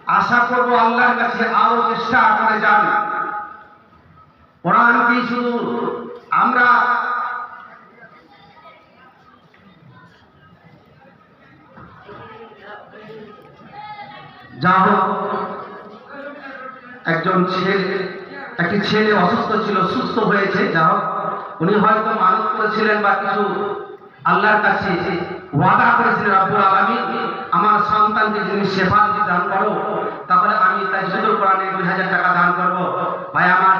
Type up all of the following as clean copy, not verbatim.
আশা করব আল্লাহর কাছে আরো চেষ্টা করে যান। কোরআনকে শুধু আমরা যা হোক, একটি ছেলে অসুস্থ ছিল, সুস্থ হয়েছে। যা হোক, উনি হয়তো মানত করেছিলেন বা কিছু আল্লাহর কাছে ওয়াদা করেছিলেন, রব্বুল আলামিন আমার সন্তানকে যদি সেবা দান করো তাহলে আমি তাজবিদুল কোরআনে 2000 টাকা দান করব। ভাই আমার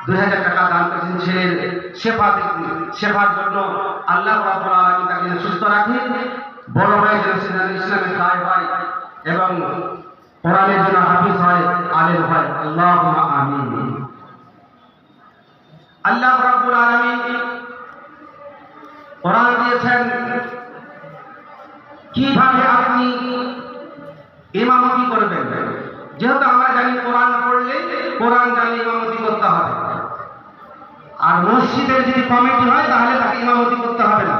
2000 টাকা দান করেছেন ছেলের সেবার জন্য। আল্লাহ রব্বুল আলামিন তাকে সুস্থ রাখে, বড় হয়ে যেন ইসলামের দায় হয় এবং কোরআনের জন্য হাফিজ হয়, আলেম হয়। আল্লাহুম্মা আমিন। আল্লাহ রাব্বুল আলামিন কোরআন দিয়েছেন কিভাবে আপনি ইমামতি করবেন। যেহেতু আমরা জানি কোরআন পড়লে কোরআন জানলে ইমামতি করতে হবে, আর মসজিদের যদি কমিটি হয় তাহলে তাকে ইমামতি করতে হবে না।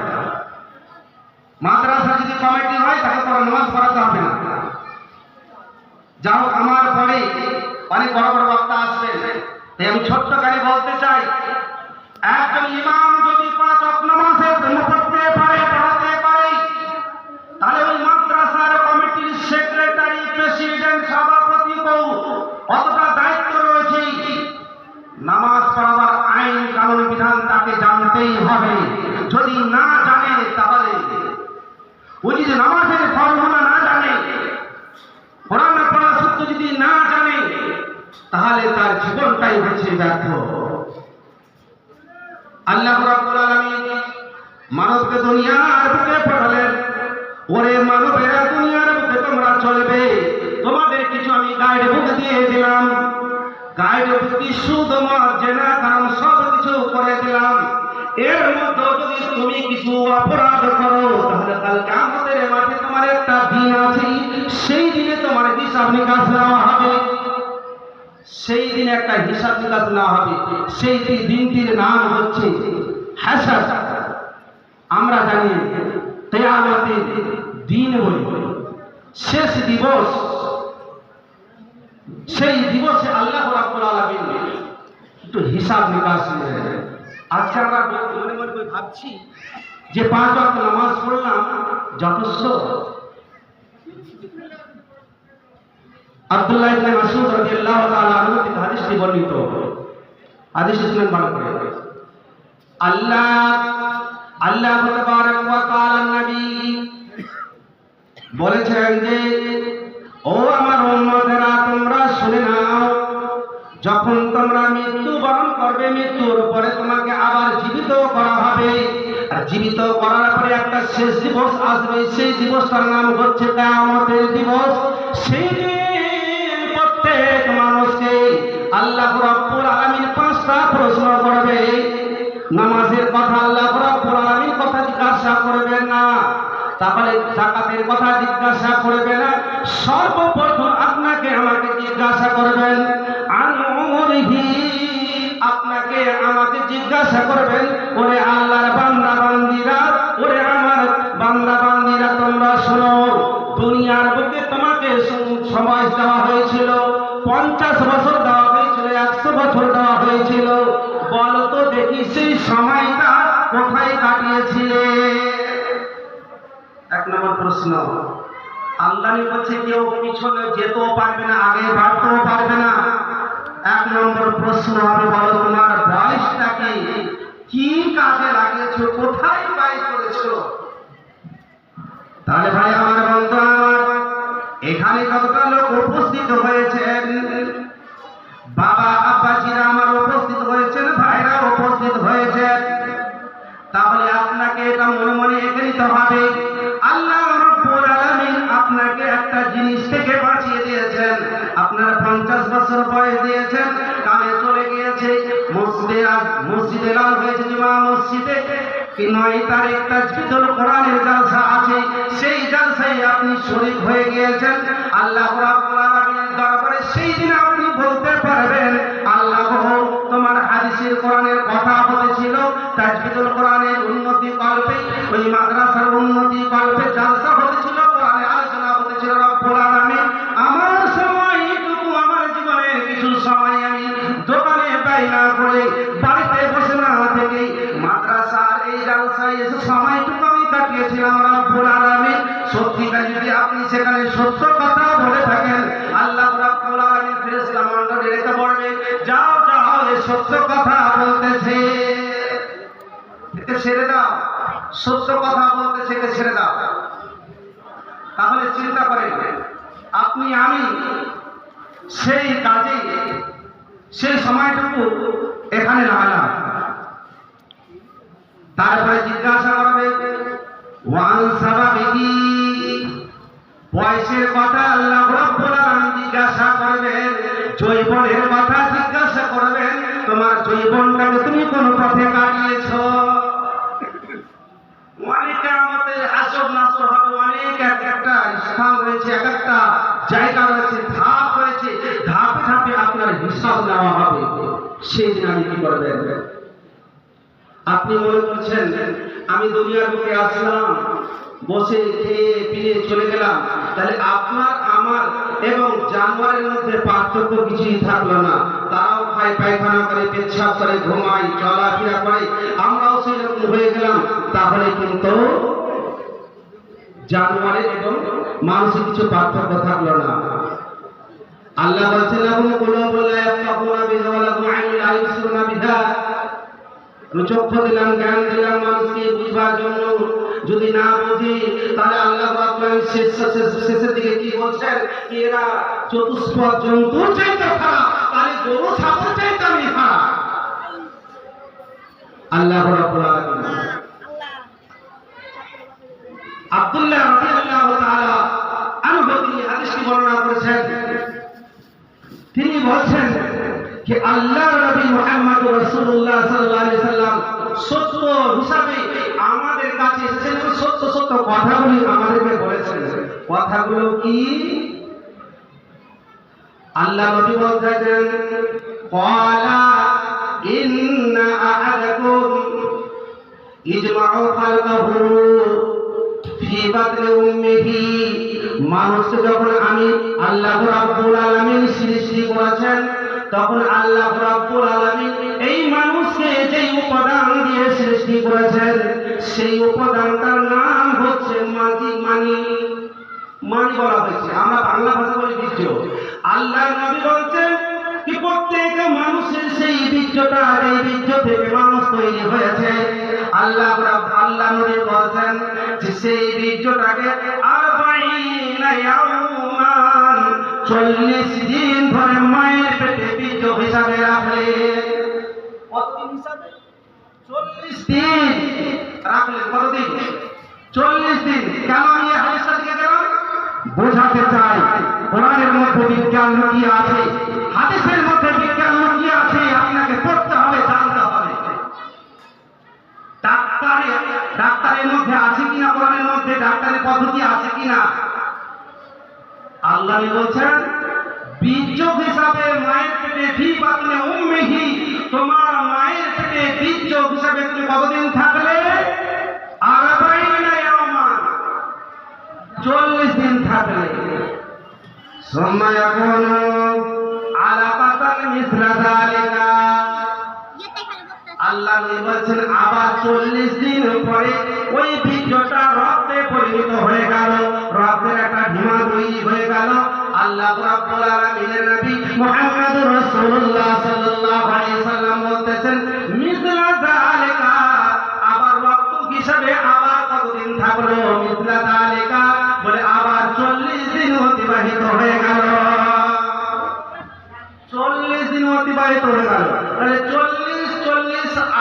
মাদ্রাসা যদি কমিটি হয় তাকে কোরআন নামাজ পড়াতে হবে না। যাও, আমার পরে অনেক বড় বড় বক্তা আসবেন, তাই আমি ছোট্ট করে বলতে চাই, একজন ইমাম যদি 5 ওয়াক্ত নামাজের পড়তে পারে, পড়াতে পারে, তাহলে ওই মাদ্রাসার কমিটির সেক্রেটারি, প্রেসিডেন্ট, সভাপতি অতটা দায়িত্ব রয়েছে। নামাজ পড়াবার আইন কানুন বিধান তাকে জানতেই হবে। যদি না জানে তাহলে ও যদি নামাজের ফর্মুলা না জানে, কোরআন পড়ার সূত্র যদি না জানে, তাহলে তার জীবনটাই হচ্ছে ব্যর্থ। আল্লাহ রাব্বুল আলামিন মানবকে দুনিয়ার বুকে পাঠালেন, ওরে মানবেরা দুনিয়ার বুকে তোমরা চলবে, তোমাদের কিছু আমি গাইড বুক দিয়ে দিলাম। গাইড বুক কি শুধু মার্জেনা কারণ সব কিছু করে দিলাম। এর মধ্যে যদি তুমি কিছু অপরাধ করো তাহলে কাল কিয়ামতের মাঠে তোমার একটা দিন আছে, সেই দিনে তোমার হিসাব নিকাশ নেওয়া হবে। সেই দিনে একটা হিসাব নিকাশ নেওয়া হবে। সেই দিনটির নাম হচ্ছে হাসর। আমরা জানি কিয়ামতের দিন বলি শেষ দিবস। সেই দিবসে আল্লাহ রাব্বুল আলামিন একটু হিসাব নিকাশ নেবেন। আজকে আমরা মনে মনে ভাবছি যে 5 ওয়াক্ত নামাজ পড়লাম যথেষ্ট। আব্দুল্লাহ ইবনে মাসউদ রাদিয়াল্লাহু তাআলা আনহু থেকে হাদিসটি বর্ণিত। হাদিসটি শুনেন ভালো করে। আল্লাহ তাবারক ওয়া তাআলা নবী বলেছেন যে, ও আমার উম্মতেরা তোমরা শুনে নাও, যখন তোমরা মৃত্যুবরণ করবে মৃত্যুর পরে তোমাকে আবার জীবিত করা হবে। আর জীবিত করার পরে একটা শেষ দিবস আসবে, সেই দিবসটার নাম হচ্ছে কিয়ামতের দিবস। সেই দিন প্রত্যেক মানুষকে আল্লাহ রাব্বুল আলামিন 5টা প্রশ্ন করবে। নামাজের কথা আল্লাহ রাব্বুল আলামিন কথা জিজ্ঞাসা করবেন না, তাহলে যাকাতের কথা জিজ্ঞাসা করবে না, সর্বপ্রথম আপনাকে আমাকে জিজ্ঞাসা করবেন আন উমরিহি, আপনাকে আমাকে জিজ্ঞাসা করবেন। ওরে আল্লাহর বান্দা বান্দিরা, ওরে আমার বান্দা বান্দিরা তোমরা শোনো, দুনিয়ার বুকে তোমাকে সময় দেওয়া হয়েছিল, 50 বছর দেওয়া হয়েছিল, 100 বছর দেওয়া হয়েছিল। বলো তো দেখি সেই সময়টা কোথায় কাটিয়েছিলে? 1 নম্বর প্রশ্ন। আল্লাহ বলছে কেউ পিছনে যেতেও পারবে না, আগে বাড়তেও পারবে না। 1 নম্বর প্রশ্ন হবে, বলো তোমার বয়সটাকে কি কাজে লাগিয়েছো, কোথায় ব্যয় করেছো? তাহলে ভাই আমার বন্ধু আমার, এখানে কতটা লোক উপস্থিত হয়েছেন, বাবা আব্বাজিরা আমার উপস্থিত হয়েছেন, ভাইরা উপস্থিত হয়েছেন। তাহলে আপনাকে এটা মনে মনে এঁকে নিতে হবে, আল্লাহ রাব্বুল আলামিন আপনাকে একটা জিনিস থেকে বাঁচিয়ে দিয়েছেন। আপনার 50 বছর বয়স দিয়েছেন, কামে চলে গিয়েছে, মসজিদে এলান হয়েছে জুমা মসজিদে, 9 তারিখ তাজবিদুল কোরআনের জালসা আছে, সেই জালসায় আপনি শরীক হয়ে গিয়েছেন। আল্লাহ রাব্বুল আলামিনের দরবারে সেই দিন আপনি বলতে পারবেন, আল্লাহ তোমার হাদিসের কোরআনের কথা বলেছিল, তাজবিদুল কোরআনের উন্নতি কল্পে, ওই মাদ্রাসার উন্নতি কল্পে জালসা হয়েছিল, কোরআনের আলোচনা হয়েছিল, রব্বুল আলামিন আমার সময় দিয়েছিলাম রব্বুল আলামিন। সত্যিকার যদি আপনি সেখানে সত্য কথা বলে থাকেন, আল্লাহ রব্বুল আলামিন ফেরেশতা মণ্ডলী রেখে বলবে, যাও যাও এই সত্য কথা বলতেছে, একে ছেড়ে দাও, সত্য কথা বলতেছে, একে ছেড়ে দাও। তাহলে চিন্তা করেন, আপনি আমি সেই কাজে সেই সময়টুকু এখানে লাগালাম, তারপরে জিজ্ঞাসা করবে ওয়ান সাবাবিহি, বয়সের কথা আল্লাহ রাব্বুল আলামিন জিজ্ঞাসা করবেন, যৌবনের কথা জিজ্ঞাসা করবেন, তোমার যৌবনটাকে তুমি কোন পথে কাটিয়েছো। অনেক আমাদের আসব নাসর হবে, অনেক একটা স্থান রয়েছে, এক একটা জায়গা রয়েছে, ধাপ রয়েছে, ধাপে ধাপে আপনার হিসাব নেওয়া হবে। সেই দিন আমি কি করবেন? আপনি মনে করছেন আমি দুনিয়ার বুকে আসলাম, বসে খেয়ে পিয়ে চলে গেলাম, তাহলে আপনার আমার এবং জানোয়ারের মধ্যে পার্থক্য কিছুই থাকলো না। তারাও খায়, পায়খানা করে, পেচ্ছাপ করে, ঘুমায়, চলাফেরা করে, আমরাও সেরকম হয়ে গেলাম। তাহলে কিন্তু জানোয়ারের এবং মানুষের কিছু পার্থক্য থাকলো না। আল্লাহ বলছেন লাহুম কুলুবুন লা ইয়াফকাহুনা বিহা ওয়া লাহুম আ'ইনুন লা ইবসিরুনা বিহা, আমি চক্ষু দিলাম, জ্ঞান দিলাম মানুষকে বুঝবার জন্য, যদি না বুঝি তাহলে আল্লাহ রাব্বুল আলামিন শেষের দিকে কি বলছেন, এরা চতুষ্পদ জন্তুর চাইতে খারাপ, তাহলে গরু ছাগল চাইতে আমি খারাপ। আল্লাহ রাব্বুল আলামিন আব্দুল্লাহ রাদিয়াল্লাহু তাআলা আনহু তিনি হাদিসটি বর্ণনা করেছেন। তিনি বলছেন যে আল্লাহর নবী মুহাম্মদ রাসূলুল্লাহ সাল্লাল্লাহু আলাইহি সাল্লাম সত্য হিসাবে আমাদের কাছে এসেছেন, সত্য সত্য কথাগুলি আমাদেরকে বলেছেন। কথাগুলো কি? আল্লাহ নবী বলতেছেন ক্বালা ইন্না আহাদাকুম ইজমাউ খালকাহু ফি বাতনি উম্মিহি, মানুষ যখন আমি আল্লাহ রাব্বুল আলামিন সৃষ্টি করেছেন, তখন আল্লাহ রাব্বুল আলামিন এই মানুষকে যে উপাদান দিয়ে সৃষ্টি করেছেন, সেই উপাদানটার নাম হচ্ছে মাটি। মানি বলা হয়েছে, আমরা বাংলা ভাষা বলি বীর্য। আল্লাহ নবী বলছেন কি প্রত্যেক মানুষের সেই বীর্যটা, এই বীর্য থেকে মানুষ তৈরি হয়েছে। আল্লাহ নবী বলছেন যে সেই বীর্যটাকে 40 দিন ধরে মায়ের পেটে বীর্য হিসাবে রাখলে, কতদিন হিসাবে? 40 দিন রাখলেন। কতদিন? 40 দিন। কেন আমি এই হাদিসটা দিকে গেলাম? বোঝাতে চাই কোরআনের মধ্যে বিজ্ঞান লুকিয়ে আছে, হাদিসের মধ্যে বিজ্ঞান লুকিয়ে আছে, আপনাকে পড়তে হবে, জানতে হবে। ডাক্তারের মধ্যে আছে কিনা, কোরআনের মধ্যে ডাক্তারের পদ্ধতি আছে কিনা? আল্লাহ বলছেন বীর্য হিসাবে মায়ের পেটে ফি বাতনি উম্মিহি, তোমার মায়ের পেটে বীর্য হিসাবে তুমি কতদিন থাকলে? 40 দিন থাকলে। সুম্মা ইয়াকুনু আলাকাতান মিসলা যালিকা, আল্লাহ বলছেন আবার 40 দিন পরে ওই বীর্যটা রক্তে পরিণত হয়ে গেল, রক্তের একটা ঢিমা তৈরি হয়ে গেল। আল্লাহ রাব্বুল আলামিনের নবী মুহাম্মদুর রাসূলুল্লাহ সাল্লাল্লাহু আলাইহি সাল্লাম বলতেছেন মিসলা যালিকা, আবার রক্ত হিসাবে আবার কতদিন থাকলো? মিসলা যালিকা বলে আবার 40 দিন অতিবাহিত হয়ে গেল। 40 দিন অতিবাহিত হয়ে গেল, তাহলে 40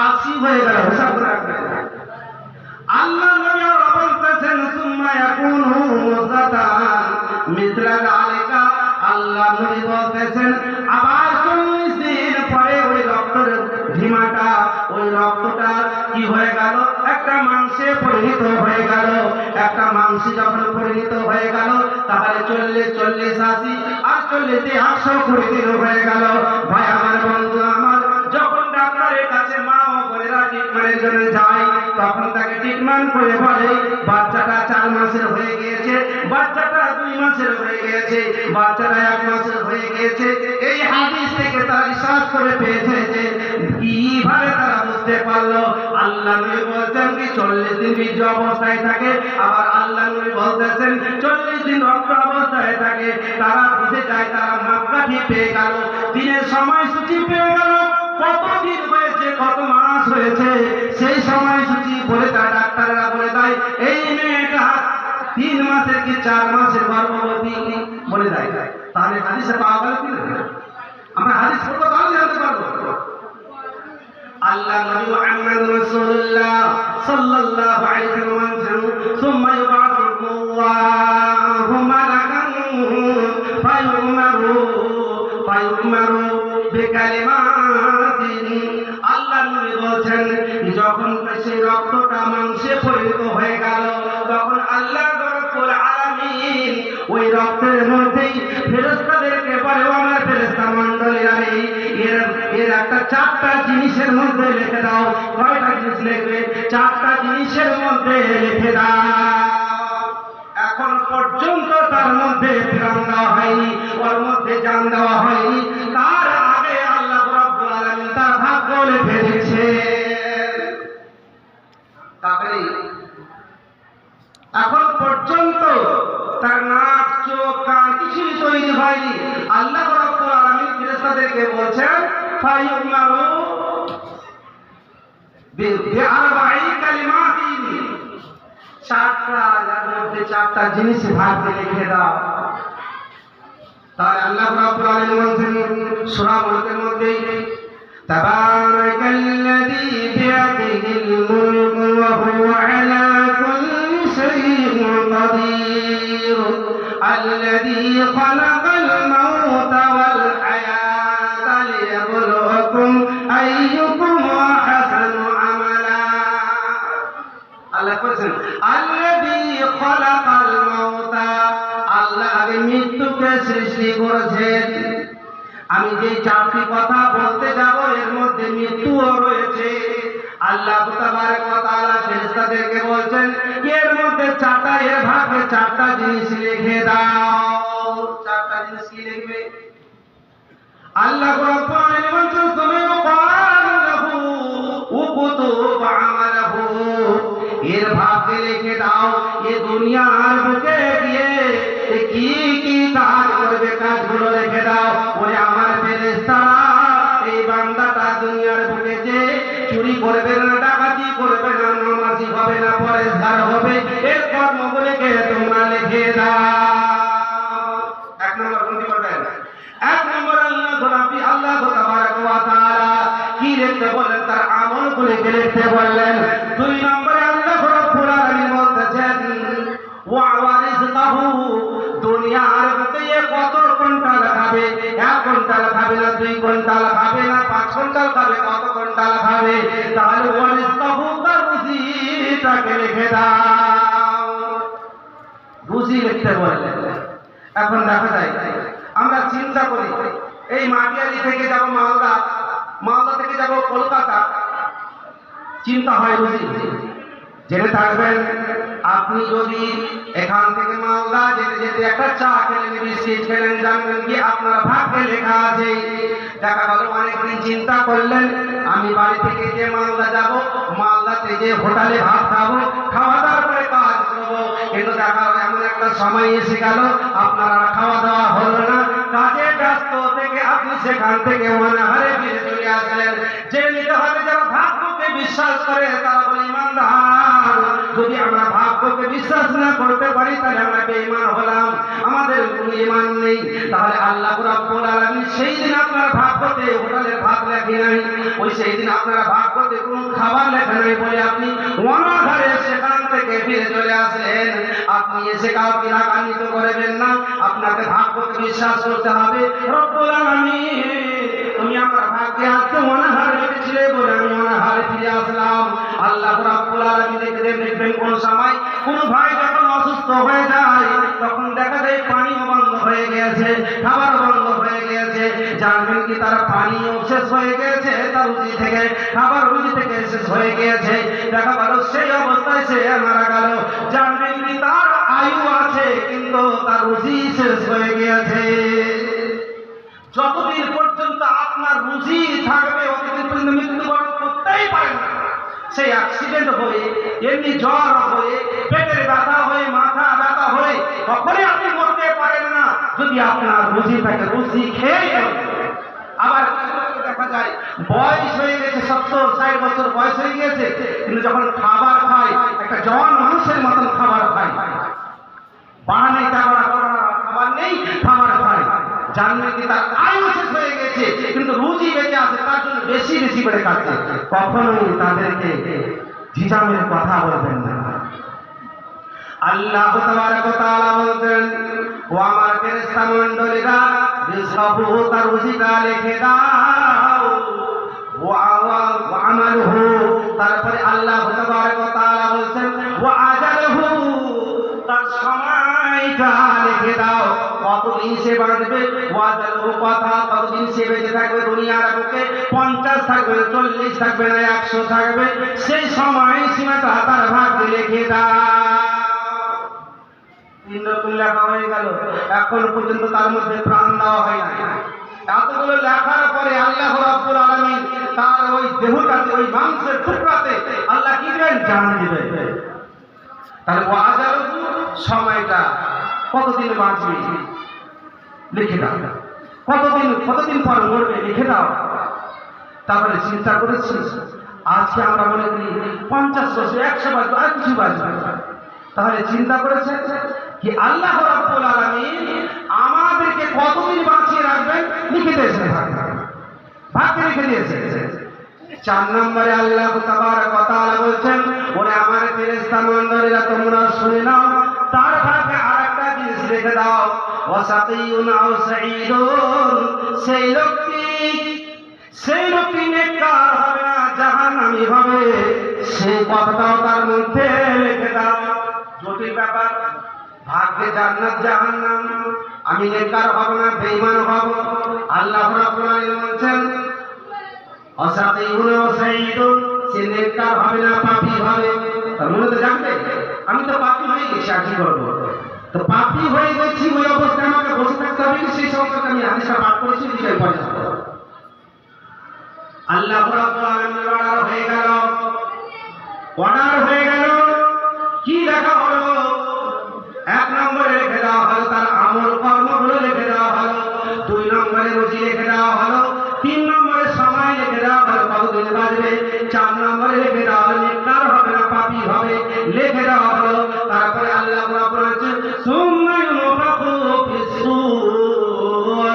80 হয়ে গেল। হিসাব করে রাখবেন। আল্লাহ নবী বলতেছেন সুম্মা ইয়াকুনু মুসাতান মিসলা যালিকা, আল্লাহ নবী বলতেছেন আবার 40 দিন পরে ওই রক্তের ঢিমাটা, ওই রক্তটা কি হয়ে গেল? একটা মাংসে পরিণত হয়ে গেল। একটা মাংসে যখন পরিণত হয়ে গেল, তাহলে 40 80 আর 40 120 দিন হয়ে গেল। ভাই আমার, বন্ধু আমার, যখন ডাক্তারের কাছে মা ও বোনেরা ট্রিটমেন্টের জন্য যায়, তখন তাকে ট্রিটমেন্ট করে বলে বাচ্চাটা 4 মাসের হয়ে গিয়েছে, বাচ্চাটা 2 মাসের হয়ে গিয়েছে, বাচ্চাটা 1 মাসের হয়ে গিয়েছে। এই হাদিস থেকে তারা রিসার্চ করে পেয়েছে যে কিভাবে তারা বুঝতে করতে পারলো। আল্লাহ নবী বলছেন কি 40 দিন বীর্য অবস্থায় থাকে, আবার আল্লাহ নবী বলতেছেন 40 দিন রক্ত অবস্থায় থাকে। তারা বুঝে যায় তারা মাপকাঠি পেয়ে গেল, দিনের সময়সূচি পেয়ে গেল, কত দিন হয়েছে, কত মাস হয়েছে, সেই সময়সূচি বলে দেয়। ডাক্তাররা বলে দেয় এই মেয়েটা 3 মাসের কি 4 মাসের গর্ভবতী বলে দেয়। তাহলে হাদিসে পাওয়া গেল কি না? আমরা হাদিস পড়বো তাহলে জানতে পারবো। আল্লাহ নবী মুহাম্মদ রাসূলুল্লাহ সাল্লাল্লাহু আলাইহি ওয়াসাল্লাম সুম্মা ইউবাআথুল্লাহু মালাকান ফায়ুমারু বিকালিমাতিন। আল্লাহ নবী বলেন যখন সেই রক্তটা মাংসে পরিণত হয়ে গেল, তখন আল্লাহ রাব্বুল আলামিন ওই রক্তের মধ্যেই ফেরেশতাদেরকে বলে, আমার ফেরেশতা মণ্ডলীরা এর একটা 4টা জিনিসের মধ্যে লিখে দাও। কয়টা জিনিস লিখবে? 4টা জিনিসের মধ্যে লিখে দাও। এখন পর্যন্ত তার মধ্যে প্রাণ দেওয়া হয়নি, ওর মধ্যে জান দেওয়া হয়নি, তার আগে আল্লাহ রাব্বুল আলামিন তার ভাগ্য লিখে দিয়েছে। তাহলে এখন পর্যন্ত তার নাক, চোখ, কান কিছুই তৈরি হয়নি। আল্লাহ রাব্বুল আলামিন ফেরেশতাদেরকে বলছেন ফায়ুমারু বিআরবাঈ কালিমাতিন, 4টা জিনিস ভাগ্যে লিখে দাও। তাই আল্লাহ রাব্বুল আলামিন বলেন সূরা মুলকের মধ্যে তাবারাকাল্লাযী বিয়াদিহিল মুলকু ওয়া হুয়া আলা কুল্লি শাইইন কাদির আল্লাযী খালাকাল মাউতা ওয়াল হায়াতা লিয়াবলুয়াকুম আইয়ুকুম আহসানু আমালা। আল্লাহ বলেন আল্লাযী খালাকাল মাউতা, আল্লাহ আগে মৃত্যুকে সৃষ্টি করেছেন। আমি যে 4টি কথা বলতে যাব এর মধ্যে মৃত্যুও রয়েছে। আল্লাহ তাবারক ওয়া তাআলা ফেরেশতাদেরকে বলছেন এর মধ্যে 4টা, এর ভাগে 4টা জিনিস লিখে দাও। 4টা জিনিস কি লিখবে? আল্লাহ রাব্বুল আলামিন বলছেন তুমি ওয়ালাহু উকুতুব আমালাহু, এর ভাগে লিখে দাও এ দুনিয়ার বুকে গিয়ে কি কি কাজ করবে, কাজগুলো লিখে দাও। ওরে আমার ফেরেশতারা, এই বান্দাটা দুনিয়ার বুকে যে চুরি করবে না, ডাকাতি করবে না, নামাজি হবে না, পরেশগার হবে, এর কর্মগুলিকে তোমরা লিখে দাও। 1 নম্বর কোনটি করবেন? 1 নম্বর আল্লাহ তাবারক ওয়া তাআলা কি লিখতে বলেন? তার আমলগুলিকে লিখতে বললেন। 2 নম্বরে আল্লাহ রাব্বুল আলামিন বলতেছেন ওয়া ওয়ারিজকাহু, দুনিয়ার বুকে কত কুইন্টাল খাবে, 1 কুইন্টাল খাবে না, 2 কুইন্টাল খাবে না, 5 কুইন্টাল খাবে, কত কুইন্টাল খাবে? তাহলে ওয়ারিজকাহু তার রুজিটাকে লিখে দাও। রুজি লিখতে বললেন। এখন দেখা যায় আমরা চিন্তা করি এই মাটিয়ালি থেকে যাব মালদা, মালদা থেকে যাব কলকাতা, চিন্তা হয় রুজি। জেনে থাকবেন আপনি যদি এখান থেকে মালদা যেতে যেতে একটা চা খেলেন, বিস্কিট খেলেন, জানবেন কি আপনার ভাগ্যে লেখা আছে। দেখা গেল অনেকদিন চিন্তা করলেন আমি বাড়ি থেকে যে মালদা যাব, মালদাতে যে হোটেলে ভাত খাবো, খাওয়া দাওয়ার পরে কাজ করবো, কিন্তু দেখা গেল এমন একটা সময় এসে গেল আপনারা খাওয়া দাওয়া হলো না, কাজে ব্যস্ত থেকে আপনি সেখান থেকে অনাহারে ফিরে চলে আসলেন। জেনে নিতে হবে যারা ভাগ্যকে বিশ্বাস করে তারা বলে ইমানদার। যদি আমরা ভাগ্যকে বিশ্বাস না করতে পারি তাহলে আমরা বেঈমান হলাম, আমাদের কোনো ঈমান নেই। তাহলে আল্লাহ রাব্বুল আলামিন সেই দিন আপনার ভাগ্যতে হোটেলের ভাত লেখে নাই, ওই সেই দিন আপনার ভাগ্যতে কোনো খাবার লেখা নাই বলে আপনি অনাহারে সেখান থেকে ফিরে চলে আসলেন। আপনি এসে কাউকে রাগান্বিত করবেন না, আপনাকে ভাগ্যকে বিশ্বাস করতে হবে। রব্বুল আলামিন তুমি আমার ভাগ্যে আজকে অনাহারে রেখেছিলে বলে আমি অনাহারে ফিরে আসলাম। আল্লাহ রাব্বুল আলামিন দেখবেন কোন সময় কোন ভাই যখন অসুস্থ হয়ে যায় তখন দেখা যায় পানিও বন্ধ হয়ে গিয়েছে, খাবার বন্ধ হয়ে গিয়েছে, জানবেন কি তার পানিও শেষ হয়ে গিয়েছে, তার রুজি থেকে খাবার রুজি থেকে শেষ হয়ে গিয়েছে। দেখা গেল সেই অবস্থায় সে মারা গেল, জানবেন কি তার আয়ু আছে কিন্তু তার রুজি শেষ হয়ে গিয়েছে। যতদিন পর্যন্ত আপনার রুজি থাকবে ততদিন পর্যন্ত মৃত্যুবরণ করতেই পারেন না। সেই অ্যাক্সিডেন্ট হয়ে, এমনি জ্বর হয়ে, পেটের ব্যথা হয়ে, মাথা ব্যথা হয়ে কখনই আপনি মরতে পারেন না যদি আপনার রুজি থাকে, রুজি খেয়ে। আবার দেখা যায় বয়স হয়ে গেছে, 70-60 বছর বয়স হয়ে গেছে, কিন্তু যখন খাবার খায় একটা জওয়ান মানুষের মতন খাবার খায়, বাড়ানে খাবার নেই, খাবার খায়, জানলে কি তার আয়ু শেষ হয়ে গেছে কিন্তু রুজি বেঁচে আছে, তার জন্য বেশি বেশি করে খাচ্ছে। কখনোই তাদেরকে ঝিঝামের কথা বলবেন না। আল্লাহ তাবারক ওয়া তাআলা বলেন, ও আমার ফেরেশতা মণ্ডলীরা, রিজকাহু, তার রুজিটা লিখে দাও, ওয়া আমালহু, তারপরে আল্লাহ তাবারক ওয়া তাআলা বলেন, ওয়া আজালহু, তার সময়টা লিখে দাও, কতদিন সে বাঁচবে, ওয়া আজালহু, কথা কতদিন সে বেঁচে থাকবে দুনিয়ার বুকে, 50 থাকবে, 40 থাকবে না 100 থাকবে, সেই সময় সীমাটা তার ভাগ্যে লিখে দাও। 3 রকম লেখা হয়ে গেল, এখন পর্যন্ত তার মধ্যে প্রাণ দেওয়া হয় না। এতগুলো লেখার পরে আল্লাহ রাব্বুল আলামিন তার ওই দেহটাতে, ওই মাংসের টুকরাতে আল্লাহ কি দিবেন, জান দিবেন। তাহলে ওয়াজারু, সময়টা কতদিন বাঁচবে লিখে দাও, কতদিন পর মরবে লিখে দাও। তারপরে চিন্তা করেছি, আজকে আমরা মনে করি 50 বছর, 100 বছর, আর কিছু বাঁচবে। তাহলে চিন্তা করেছে কি আল্লাহ রাব্বুল আলামিন আমাদেরকে কতদিন বাঁচিয়ে রাখবেন লিখে দিয়েছেন, ভাগ্যে লিখে দিয়েছেন। 4 নম্বরে আল্লাহ তাবারক ওয়া তাআলা বলছেন, ওরে আমার ফেরেশতা মণ্ডলীরা, তোমরা শুনে নাও, তার ভাগ্যে আরেকটা জিনিস লিখে দাও, ওয়াসাকিউন আও সাঈদুন, সেই লোকটি নেককার হবে না, জাহান্নামী হবে, সেই কথাটাও তার মধ্যে লিখে দাও। জটিল ব্যাপার, ভাগ্যে জান্নাত জাহান্নাম, আমি নেককার হব না, বেঈমান হব। আল্লাহ রাব্বুল আলামিন বলেন, অসাকিউন ওয়া সাঈদুন, সে নেককার হবে না, পাপী হবে। তার মানে তো জানবে আমি তো পাপী হয়ে গেছি, আর কি করব? তো পাপী হয়ে গেছি, ওই অবস্থায় আমাকে বসে থাকতে হবে, সেই সংসারটা আমি হাদিসটা পাঠ করেছি, বিষয় পড়ে যাব। আল্লাহ রাব্বুল আলামিনের অর্ডার হয়ে গেল, কি লেখা হলো? 1 নম্বরে লিখে দেওয়া হলো তার আমল কর্মগুলো লিখে দেওয়া হলো, 2 নম্বরে রুজি লিখে দেওয়া হলো, 3 নম্বরে সময় লিখে দেওয়া হলো, কতদিন বাঁচবে, 4 নম্বরে লিখে দেওয়া হলো নেককার হবে না, পাপী হবে, লিখে দেওয়া হলো। তারপরে আল্লাহ রাব্বুল আলামিন সুম্মা ইউনফাখু ফিস-সূর,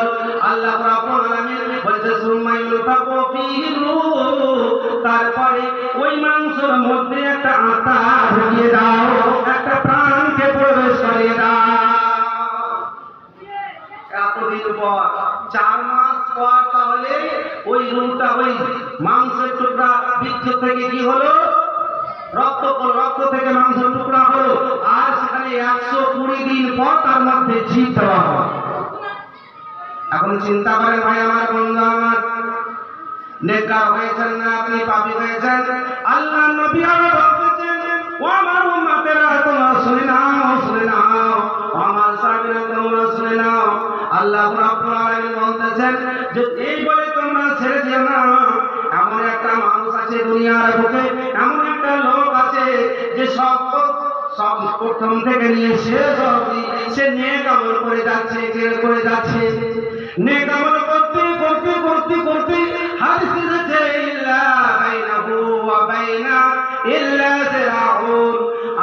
আল্লাহ রাব্বুল আলামিন বলছে সুম্মা ইউনফাখু ফিহি-রূহ, তারপরে ওই মাংসের মধ্যে একটা আত্মা ঢুকিয়ে দাও, একটা প্রাণকে প্রবেশ করিয়ে দাও। এতদিন পর, 4 মাস পর, তাহলে ওই রূহটা, ওই মাংসের টুকরা বৃক্ষ থেকে কি হলো, রক্ত থেকে মাংসের টুকরা হলো, আর সেখানে 120 দিন পর তার মধ্যে জীব দেওয়া হয়। এখন চিন্তা করেন ভাই আমার, বন্ধু আমার, নেককার হয়েছেন না আপনি পাপী হয়েছেন? আল্লাহ নবী আরো বলতেছেন, ও আমার উম্মতেরা, তোমরা শুনে নাও, শুনে নাও, আমার সাহাবীরা তোমরা শুনে নাও। আল্লাহ রাব্বুল আলামিন বলতেছেন যে এই বলে তোমরা ছেড়ে দিও না, এমন একটা মানুষ আছে দুনিয়ার বুকে, এমন একটা লোক আছে যে সব প্রথম থেকে নিয়ে শেষ অবধি সে নেক আমল করে যাচ্ছে, নেক আমল করতে করতে করতে করতে হাদিস এসেছে, ইল্লা বাইনাহু ওয়া বাইনা ইল্লা জিরাউন,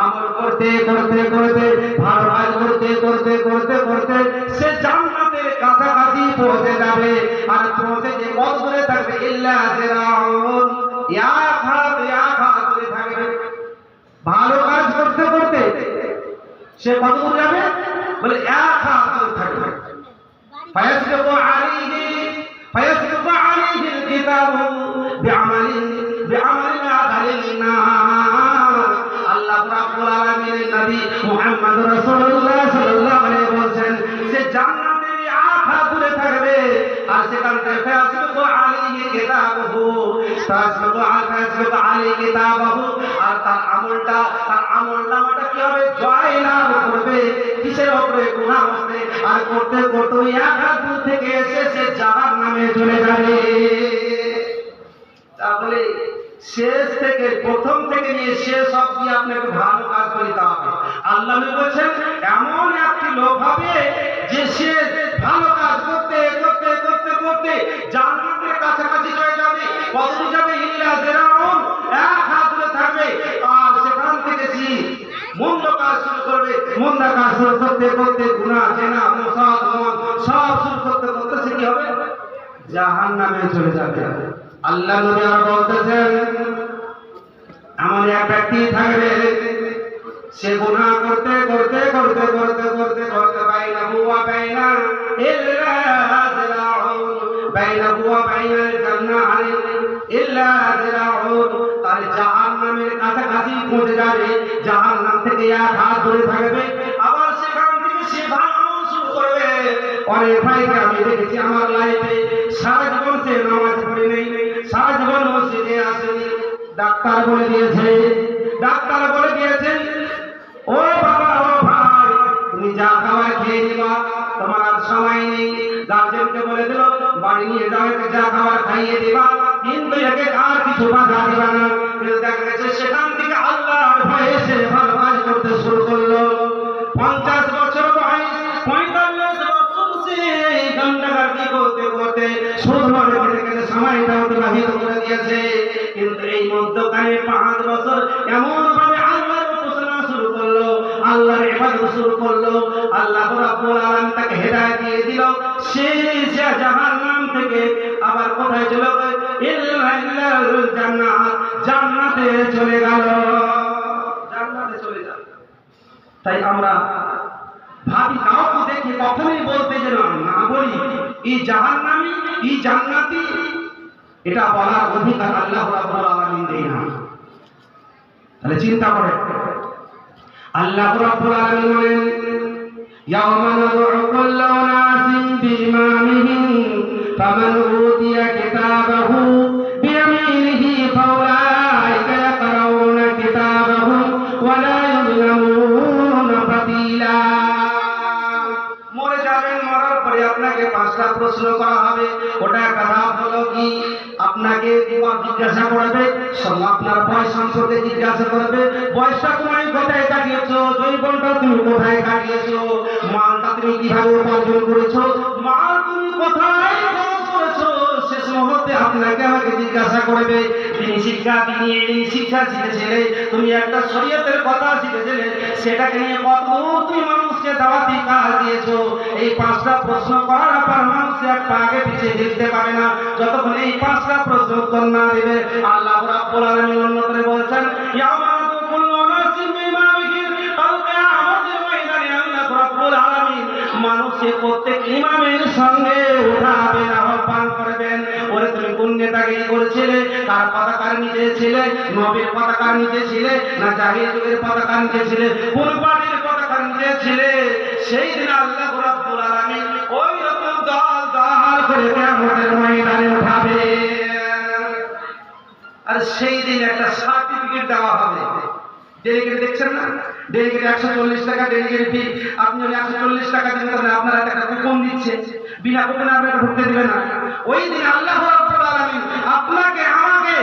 আমল করতে করতে করতে, ভালো কাজ করতে করতে করতে করতে সে জান্নাতের কাছাকাছি পৌঁছে যাবে। আর পৌঁছে যে কত দূরে থাকবে, ইল্লা জিরাউন, এক হাত দূরে থাকবে। ভালো কাজ করতে করতে সে কত দূর যাবে, বলে 1 হাত দূরে থাকবে। ফায়াসবিকু আলাইহি কিতাবু বিআমালি আহলিন নার। আল্লাহ রাব্বুল আলামিনের নবী মুহাম্মদ রাসূলুল্লাহ সাল্লাল্লাহু আলাইহি ওয়াসাল্লাম সে জান্নাতের 1 হাত দূরে থাকবে, আর সেখান থেকে ফায়াসবিকু আলাইহি কিতাবুহু, আর তার আমলনামাটা কি হবে, জয় লাভ করবে। কিসের উপরে? গুনাহ হবে। আর করতে করতে 1 হাত দূর থেকে এসে সে জাহান্নামে চলে যাবে। তাহলে শেষ থেকে প্রথম নিয়ে সে সব দিয়ে আপনাকে ভালো কাজ করতে হবে। আল্লাহ বলছেন এমন একটি লোক হবে যে সে ভালো কাজ করতে করতে করতে করতে জান্নাতের কাছাকাছি চলে যাবে। কতদূর যাবে? ইল্লা জিরাউন, এক হাত দূরে থাকবে। আর সেখান থেকে সে মন্দ কাজ শুরু করবে। মন্দ কাজ শুরু করতে করতে গুনাহ, জেনা, মুসাদ, মদ সব শুরু করতে করতে সে কি হবে? জাহান্নামে চলে যাবে। আল্লাহ নবী আর বলতেছেন এমন এক ব্যক্তি থাকবে সে গুনাহ করতে করতে করতে করতে করতে করতে বাইনাহু ওয়া বাইনা ইল্লা জিরাউন, বাইনাহু ওয়া বাইনাল জান্নাহ ইল্লা জিরাউন, তার জাহান্নামের কাছাকাছি পৌঁছে যাবে। জাহান্নাম থেকে এক হাত দূরে থাকবে। আবার সেখান থেকে সে ভালো আমল শুরু করবে। অনেক ভাইকে আমি দেখেছি আমার লাইফে সারা জীবন সে নামাজ পড়ে নেই, সারা জীবন মসজিদে আসেনি। ডাক্তার বলে দিয়েছে, ডাক্তার বলে দিয়েছে ও বাবা ও ভাই তুমি যা খাবার খেয়ে নিবা, তোমার আর সময় নেই। গার্জেনকে বলে দিল বাড়ি নিয়ে যাও, যা খাবার খাইয়ে দিবা, কিন্তু একে আর কিছু বাধা দিবা না। কিন্তু দেখা গেছে সেখান থেকে আল্লাহর ভয়ে সে ভালো কাজ করতে শুরু করলো। 50 বছর বয়স, 45 বছর সে এই গন্ডাগার্দি করতে করতে শুধুমাত্র সময়টা অতিবাহিত করে দিয়েছে। কিন্তু এই মধ্যখানে 5 বছর এমন ভাবে আল্লাহর উপাসনা শুরু করলো, আল্লাহর ইবাদত শুরু করলো, আল্লাহ রাব্বুল আলামিন তাকে হেদায়েত দিয়ে দিল। সে জাহান্নাম থেকে আবার কোথায় চলে গেল? ইল্লাল জান্নাত, জান্নাতে চলে গেল, জান্নাতে চলে গেল। তাই আমরা ভাবি কাউকে দেখে কখনোই বলতে যেন না বলি এই জাহান্নামী, এই জান্নাতি, এটা বলার অধিকার আল্লাহ রাব্বুল আলামিন দেয় না। তাহলে চিন্তা করে আল্লাহ রাব্বুল আলামিন বলেন ইয়াওমা নাদউ কুল্লা উনাসিন বিইমামিহিম ফামান উতিয়া কিতাবাহু বিয়ামিনিহি ফাউলাইকা ইয়াকরাউনা কিতাবাহুম ওয়া লা ইউযলামুনা ফাতিলা। মরে যাবেন, মরার পরে আপনাকে 5টা প্রশ্ন করা হবে। ওটা কথা হলো কি আপনাকে জিজ্ঞাসা করবে, আপনার বয়স সম্পর্কে জিজ্ঞাসা করবে। বয়সটা তুমি কোথায় কাটিয়েছো, যৌবনটা তুমি কোথায় কাটিয়েছো, মালটা তুমি কিভাবে উপার্জন করেছো, মাল তুমি কোথায় খরচ করেছো। শেষ মুহূর্তে আপনাকে আমাকে জিজ্ঞাসা করবে তিনি শিক্ষা, তিনি এই শিক্ষা শিখেছিলে, তুমি একটা শরীয়তের কথা শিখেছিলে, সেটাকে নিয়ে কত তুমি মানুষকে দাওয়াতি কাজ দিয়েছো। এই 5টা প্রশ্ন করার পর মানুষ এক পা আগে পিছিয়ে দেখতে পারে না যতক্ষণ এই 5টা প্রশ্ন উত্তর না দেবে। আল্লাহ রাব্বুল আলামিন অন্যত্র বলছেন ইয়াওমা নাদউ কুল্লা উনাসিন বিইমামিহিম, কালকে আমাদের ময়দানে আল্লাহ রাব্বুল আলামিন মানুষের প্রত্যেক ইমামের সঙ্গে উঠাবেন, আহ্বান করবেন। ওরে তুমি কোন নেতাগিরি করেছিলে, কার পতাকার নিচে ছিলে, নবীর পতাকার নিচে ছিলে না জাহির যুগের পতাকার নিচে ছিলে, কোন পার্টির পতাকার নিচে ছিলে। সেই দিন আল্লাহ রাব্বুল আলামিন ওই রকম দল দল করে কিয়ামতের ময়দানে উঠাবে। আর সেই দিন একটা সার্টিফিকেট দেওয়া হবে। ডেলিগেট দেখছেন না, ডেলিগেট 140 টাকা ডেলিগেট ফি। আপনি যদি 140 টাকা দিন তাহলে আপনারা একটা কুপন দিচ্ছে, বিনা কুপনে আপনাকে ঢুকতে দিবে না। ওই দিন আল্লাহ রাব্বুল আলামিন আপনাকে আমাকে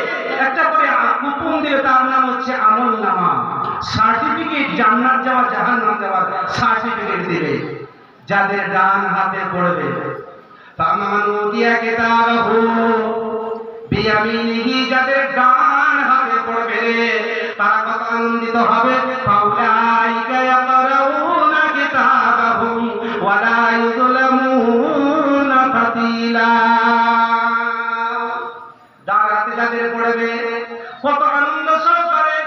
একটা করে কুপন দিবে, তার নাম হচ্ছে আমলনামা, সার্টিফিকেট। জান্নাত যাওয়া জাহান্নাম যাওয়ার সার্টিফিকেট দিবে যাদের ডান হাতে পড়বে। ফামান উতিয়া কিতাবাহু বিয়ামিনিহি, যাদের ডান হাতে পড়বে তারা কত আনন্দিত হবে। ফাউলাইকা ইয়াকরাউনা কিতাবাহুম ওয়া লা ইউযলামুনা ফাতিলা। ডান হাতে যাদের পড়বে কত আনন্দ সহকারে।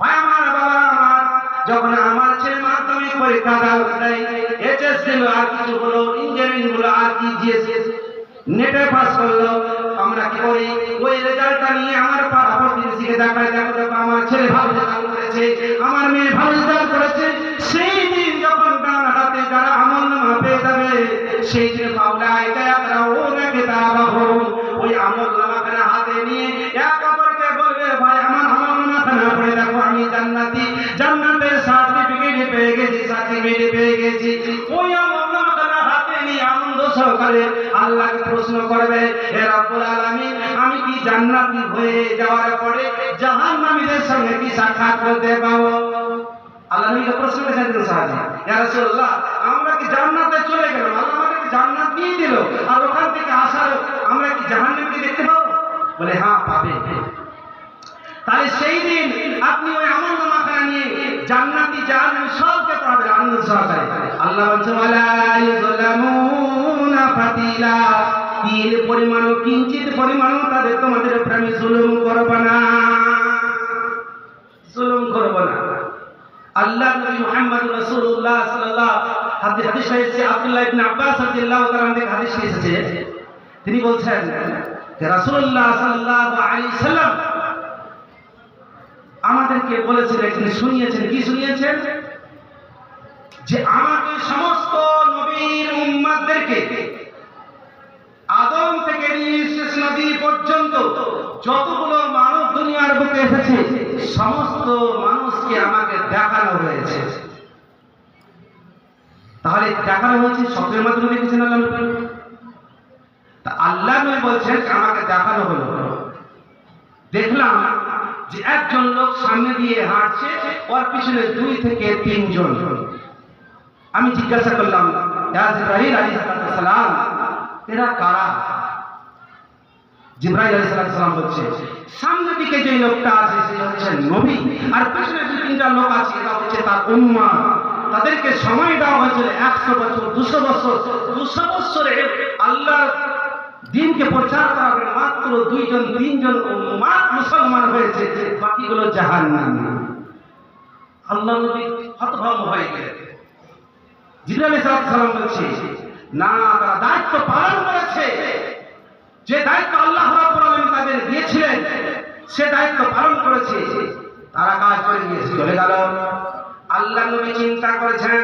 ভাই আমার, বাবা আমার, যখন আমার ছেলে মাধ্যমিক পরীক্ষা দেয়, এইচএস দিল, আর কিছু হলো, ইঞ্জিনিয়ারিং হলো, আর কি জিএসএস নেটে পাস করলো, আমরা কি করি ওই রেজাল্টটা নিয়ে আমার পাড়া প্রতিবেশীকে দেখাই, দেখো দেখো আমার ছেলে ভালো রেজাল্ট করেছে, আমার মেয়ে ভালো রেজাল্ট করেছে। সেই দিন যখন ডান হাতে যারা আমলনামা পেয়ে যাবে, সেই দিন ফাউলাইকা ইয়াকরাউনা কিতাবাহুম, ওই আমলনামাখানা হাতে নিয়ে এক অপরকে বলবে ভাই আমার আমলনামাখানা পড়ে দেখো আমি জান্নাতি, জান্নাতের সার্টিফিকেট পেয়ে গেছি, সার্টিফিকেট পেয়ে গেছি। ওই আমলনামাখানা হাতে নিয়ে আনন্দ সহকারে করে আল্লাহকে প্রশ্ন করবে, হে রব্বুল আলামিন, আমি কি জান্নাতি হয়ে যাওয়ার পরে জাহান্নামীদের সঙ্গে কি সাক্ষাৎ করতে পাবো? আল্লাহ নবীকে প্রশ্ন করেছেন সাহাবী, ইয়া রাসূলুল্লাহ, আমরা কি জান্নাতে চলে গেলাম, আল্লাহ আমাদেরকে জান্নাত দিয়ে দিল, আর ওখান থেকে আসার আমরা কি জাহান্নামকে দেখতে পাবো? বলে হ্যাঁ, পাবে। তাহলে সেই দিন আপনি ওই আমলনামাখানা নিয়ে জান্নাতি জাহান্নামী সবকে পাবেন আনন্দ সহকারে। আল্লাহ বলছে ওয়ালা ইউযলামুনা ফাতিলা, তিল পরিমাণও কিঞ্চিত পরিমাণও তোমাদের উপর আমি জুলুম করব না, জুলুম করব না। আল্লাহ নবী মুহাম্মদ রাসূলুল্লাহ সাল্লাল্লাহু আলাইহি হাদিস এসেছে, আব্দুল্লাহ ইবনে আব্বাস রাদিয়াল্লাহু তাআলা থেকে হাদিস এসেছে, তিনি বলছেন যে রাসূলুল্লাহ সাল্লাল্লাহু আলাইহি সাল্লাম আমাদেরকে বলেছিলেন, তিনি শুনিয়েছেন, কি শুনিয়েছেন? যে আমাকে সমস্ত নবীর উম্মতদেরকে আদম থেকে নিয়ে শেষ নবী পর্যন্ত যতগুলো মানব দুনিয়ার বুকে এসেছে সমস্ত মানুষকে আমাকে দেখানো হয়েছে। তাহলে দেখানো হয়েছে স্বপ্নের মাধ্যমে দেখেছেন আল্লাহ নবী? তা আল্লাহ নবী বলছেন আমাকে দেখানো হলো, দেখলাম যে একজন লোক সামনে দিয়ে হাঁটছে, ওর পিছনে 2 থেকে 3 জন। আমি জিজ্ঞাসা করলাম, ইয়া জিবরাইল আলাইহিস সালাম, এরা কারা? জিবরাইল আলাইহিস সালাম বলছে, সামনে দিকে যে লোকটা আছে সে হচ্ছে নবী, আর পিছনে 2-3টা লোক আছে এটা হচ্ছে তার উম্মাহ। তাদেরকে সময় দেওয়া হয়েছিল 100 বছর, 200 বছর। 200 বছরে আল্লাহর দিনকে প্রচার করা হবে, মাত্র 2-3 জন উম্মাহ মুসলমান হয়েছে, বাকিগুলো জাহান্নামী। আল্লাহ নবী হতভম্ব হয়ে গেলেন। জিবরাইল আলাইহিস সালাম বলছে, না, তারা দায়িত্ব পালন করেছে, যে দায়িত্ব আল্লাহ রাব্বুল আলামিন তাদের দিয়েছিলেন সে দায়িত্ব পালন করেছে, তারা কাজ করে নিয়ে চলে গেল। আল্লাহ নবী চিন্তা করেছেন,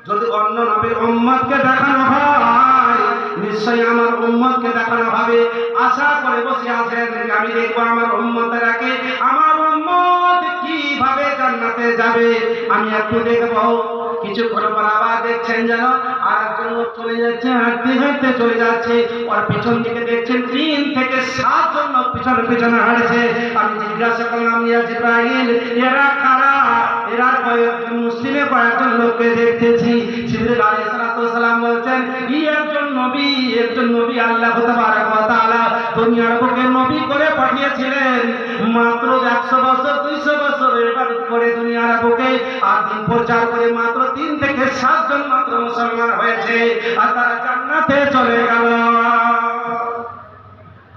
যদি অন্য নবীর উম্মতকে দেখানো হয় নিশ্চয়ই আমার উম্মতকে দেখানো হবে। আশা করে বসে আছেন, আমি দেখবো আমার উম্মতেরাকে, আমার উম্মত কিভাবে জান্নাতে যাবে, আমি একটু দেখবো। কিছুক্ষণ পর আবার দেখছেন যেন আর একজন লোক চলে যাচ্ছে, হাঁটতে হাঁটতে চলে যাচ্ছে, ওর পিছন দিকে দেখছেন 3 থেকে 7 জন লোক পিছনে পিছনে হাঁটছে। আমি জিজ্ঞাসা করলাম, ইয়া জিবরাইল, এরা কারা? এরা কয়েকজন মুসলিমে কয়েকজন লোককে দেখতেছি। জিবরাইল আলাইহিস সালাম বলছেন, একজন নবী আল্লাহ তাবারক ওয়া তাআলা দুনিয়ার বুকে নবী করে পাঠিয়েছিলেন, মাত্র 100 বছর 200 বছর ইবাদত করে দুনিয়ার বুকে আর দিন প্রচার করে মাত্র 3 থেকে 7 জন মাত্র মুসলমান হয়েছে, আর তারা জান্নাতে চলে গেল।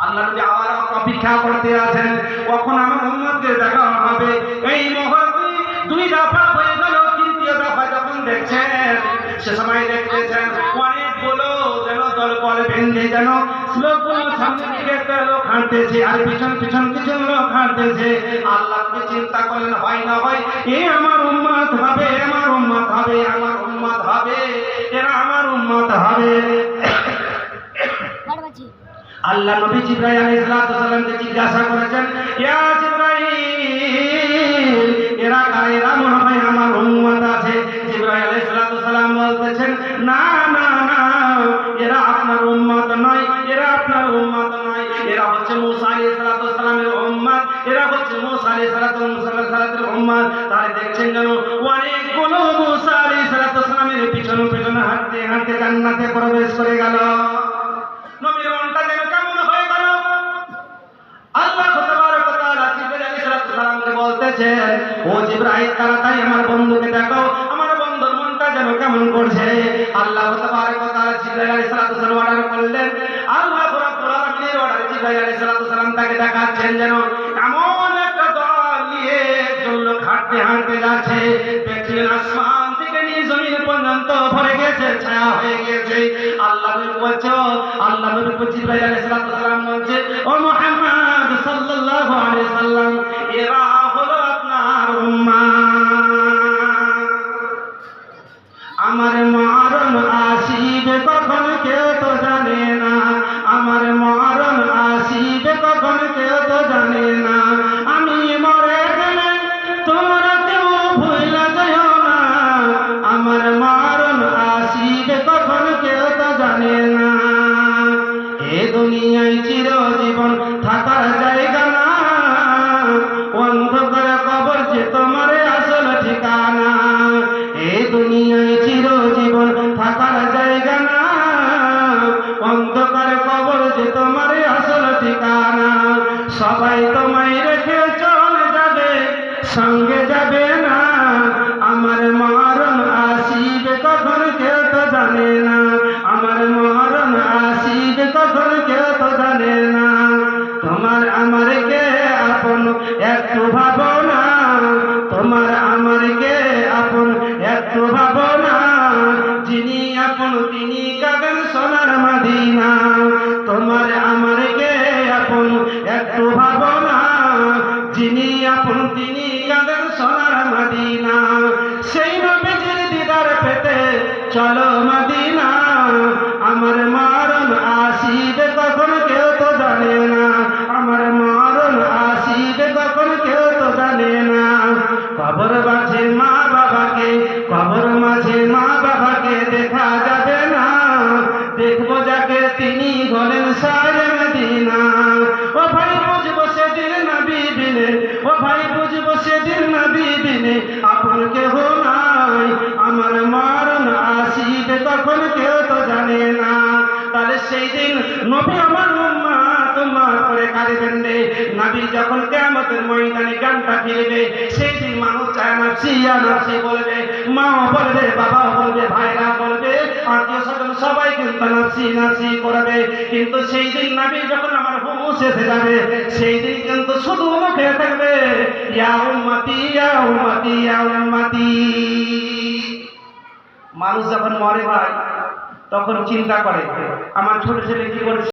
আল্লাহ নবী আবার অপেক্ষা করতে আছেন, কখন আমার উম্মতকে দেখানো হবে। এই মুহূর্তে 2 দফা হয়ে গেল, 3য় দফা যখন দেখছেন সে সময় দেখতেছেন অনেকগুলো যেন দলবল বেঁধে যেন লোকগুলো সামনে দিকে একটা লোক হাঁটতেছে আর পিছন পিছন কিছু লোক হাঁটতেছে। আল্লাহকে চিন্তা করলেন, হয় না হয় এ আমার উম্মত হবে, আমার উম্মত হবে, আমার উম্মত হবে, এরা আমার উম্মত হবে। আল্লাহ নবী জিবরাইল আলাইহিস সালামকে জিজ্ঞাসা করেছেন, ইয়া জিবরাইল, এরা কারা? এরা মনে হয় আমার উম্মত আছে। জিবরাইল আলাইহিস সালাম বলতেছেন, না না না, এরা আপনার উম্মত নয়, এরা আপনার উম্মত নয়, এরা হচ্ছে মূসা আলাইহিস সালামের উম্মত, এরা হচ্ছে মূসা আলাইহিস সালামের উম্মত। তাই দেখছেন যেন অনেকগুলো মূসা আলাইহিস সালামের পিছনে পিছনে হাঁটতে হাঁটতে জান্নাতে প্রবেশ করে গেল। নবীর মনটা যেন কেমন হয়ে গেল। আল্লাহ তাবারক ওয়া তাআলা জিবরাইল আলাইহিস সালামকে বলতেছেন, ও জিবরাইল, তাড়াতাড়ি আমার বন্ধুকে দেখো, আমার বন্ধুর মনটা যেন কেমন করছে। আল্লাহ তাবারক ওয়া তাআলা জিবরাইল আলাইহিস সালাম অর্ডার করলেন, আল্লাহ রাব্বুল আলামিনের অর্ডারে জিবরাইল আলাইহিস সালাম তাকে দেখাচ্ছেন যেন এমন একটা দল নিয়ে একজন লোক হাঁটতে হাঁটতে যাচ্ছে, দেখলেন আসমান থেকে নিয়ে জমিন পর্যন্ত ভরে গেছে, ছায়া হয়ে গেছে। আল্লাহ নবী বলছে, আল্লাহ নবী জিবরাইল আলাইহিস সালাম বলছে, ও মুহাম্মদ সাল্লাল্লাহু আলাইহি সাল্লাম, এরা হলো আপনার উম্মাহ। আমার মরণ আসিবে কখন কেউ তো জানে না, আমার মরণ আসিবে কখন কেউ তো জানে না, আমি মরে গেলে তোমরা কেউ ভুলে যাও না, আমার মরণ আসিবে কখন কেউ তো জানে না। দুনিয়ায় চিরজীবন থাকার জায়গা না, অন্ধকার কবর যে তোমার আসল ঠিকানা। এই দুনিয়ায় চিরজীবন থাকার জায়গা না, অন্ধকার কবর যে তোমার আসল ঠিকানা। সবাই তোমায় রেখে চলে যাবে, সঙ্গে যাবে না। আমার মরণ আসিবে কখন কেউ তো জানে না, আমার মরণ আসিবে কখন কেউ তো জানে না। তোমার আমার কে আপন একটু ভাবো না, তোমার আমার কে আপন একটু ভাবো না। যিনি আপন তিনি কাঁদেন সোনার মদিনা। তোমার আমার কে আপন একটু ভাবো না, যিনি আপন তিনি কাঁদেন সোনার মদিনা। সেই নবীজির দিদার পেতে চলো মদিনা। আমার মরণ আসিবে কখন কেউ তো জানে না, আমার মরণ আসিবে কখন কেউ তো জানে না। কবর মাঝে মা বাবাকে, কবর মাঝে মা বাবাকে দেখা যাবে না। দেখবো যাকে তিনি হলেন সারে মদিনা। ও ভাই বুঝবো সেদিন নবী বিনে, ও ভাই বুঝবো সেদিন নবী বিনে আপন কেহ নাই। আমার মরণ আসিবে কখন কেউ তো জানে না। তাহলে সেই দিন নবী আমার উম্মাত তোমার করে কাঁদবেন রে। নবী যখন কিয়ামতের ময়দানে গানটা ফিরবে, সেই দিন মানুষ চায় নাফসি ইয়া নাফসি বলবে, মাও বলবে, বাবাও বলবে, ভাইরা বলবে, আত্মীয় স্বজন সবাই কিন্তু নাফসি নাফসি করবে। কিন্তু সেই দিন নবী যখন আমার হুঁশ এসে যাবে, সেই দিন কিন্তু শুধু মুখে থাকবে ইয়া উম্মতি ইয়া উম্মতি ইয়া উম্মতি। মানুষ যখন মরে ভাই, তখন চিন্তা করে আমার ছোট ছেলে কি করে